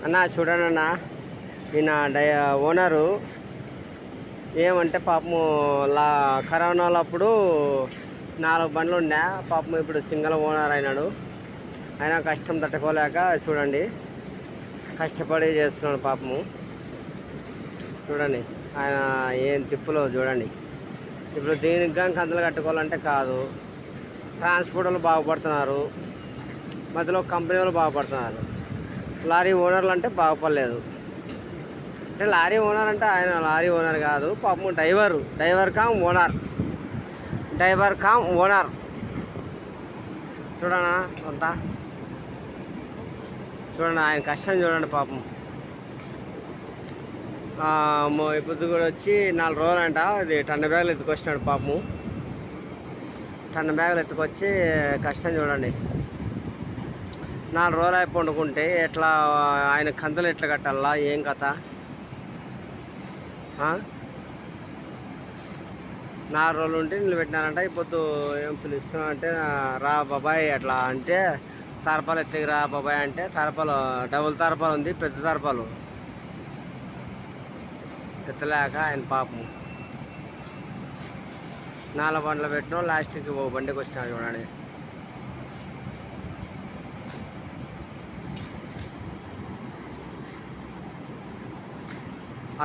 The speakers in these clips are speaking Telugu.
అన్న చూడండి అన్న, ఈయన ఓనరు ఏమంటే పాపము కరోనాలో అప్పుడు 4 బండ్లు ఉండే పాపం. ఇప్పుడు సింగల్ ఓనర్ అయినాడు. ఆయన కష్టం తట్టుకోలేక చూడండి కష్టపడి చేస్తున్నాడు పాపము. చూడండి ఆయన ఏం తిప్పులో చూడండి. ఇప్పుడు దీనికి కానీ కంతులు కట్టుకోవాలంటే కాదు. ట్రాన్స్పోర్టర్లు బాగుపడుతున్నారు, మధ్యలో కంపెనీ వాళ్ళు బాగుపడుతున్నారు. లారీ ఓనర్లు అంటే బాగుపడలేదు. అంటే లారీ ఓనర్ అంటే ఆయన లారీ ఓనర్ కాదు పాపం, డ్రైవర్ కామ్ ఓనర్. చూడనా అంతా చూడండి, ఆయన కష్టం చూడండి పాపం. ఇప్పుడు కూడా వచ్చి 4 రోజులు అంట. అది టన్ను బ్యాగులు ఎత్తుకొచ్చినాడు పాపము. టన్ను బ్యాగులు ఎత్తుకొచ్చి కష్టం చూడండి. 4 రోజులు అయిపోయి వండుకుంటే ఎట్లా ఆయన కంతులు ఎట్లా కట్టాలా, ఏం కథ? 4 రోజులు ఉంటే నీళ్ళు పెట్టినారంట. ఇప్పుడు ఏం పిలుస్తున్నా అంటే, రా బాబాయ్ అట్లా అంటే, తరపాలు ఎత్తికి రా బాబాయ్ అంటే, తరపాలు డబుల్ తరపాలు ఉంది, పెద్ద తరపాలు ఎత్తలేక ఆయన పాపం 4 బండ్లు పెట్టినా లాస్ట్కి ఓ బండికి వచ్చినాడు చూడండి.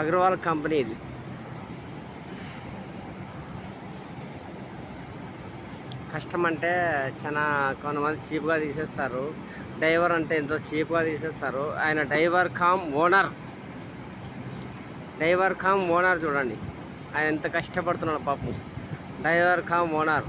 అగ్రవాల్ కంపెనీ ఇది. కష్టం అంటే చాలా కొంతమంది చీప్గా తీసేస్తారు. డ్రైవర్ అంటే ఎంతో చీప్గా తీసేస్తారు. ఆయన డ్రైవర్ కామ్ ఓనర్ చూడండి, ఆయన ఎంత కష్టపడుతున్నాడు పాపం. Driver cum owner.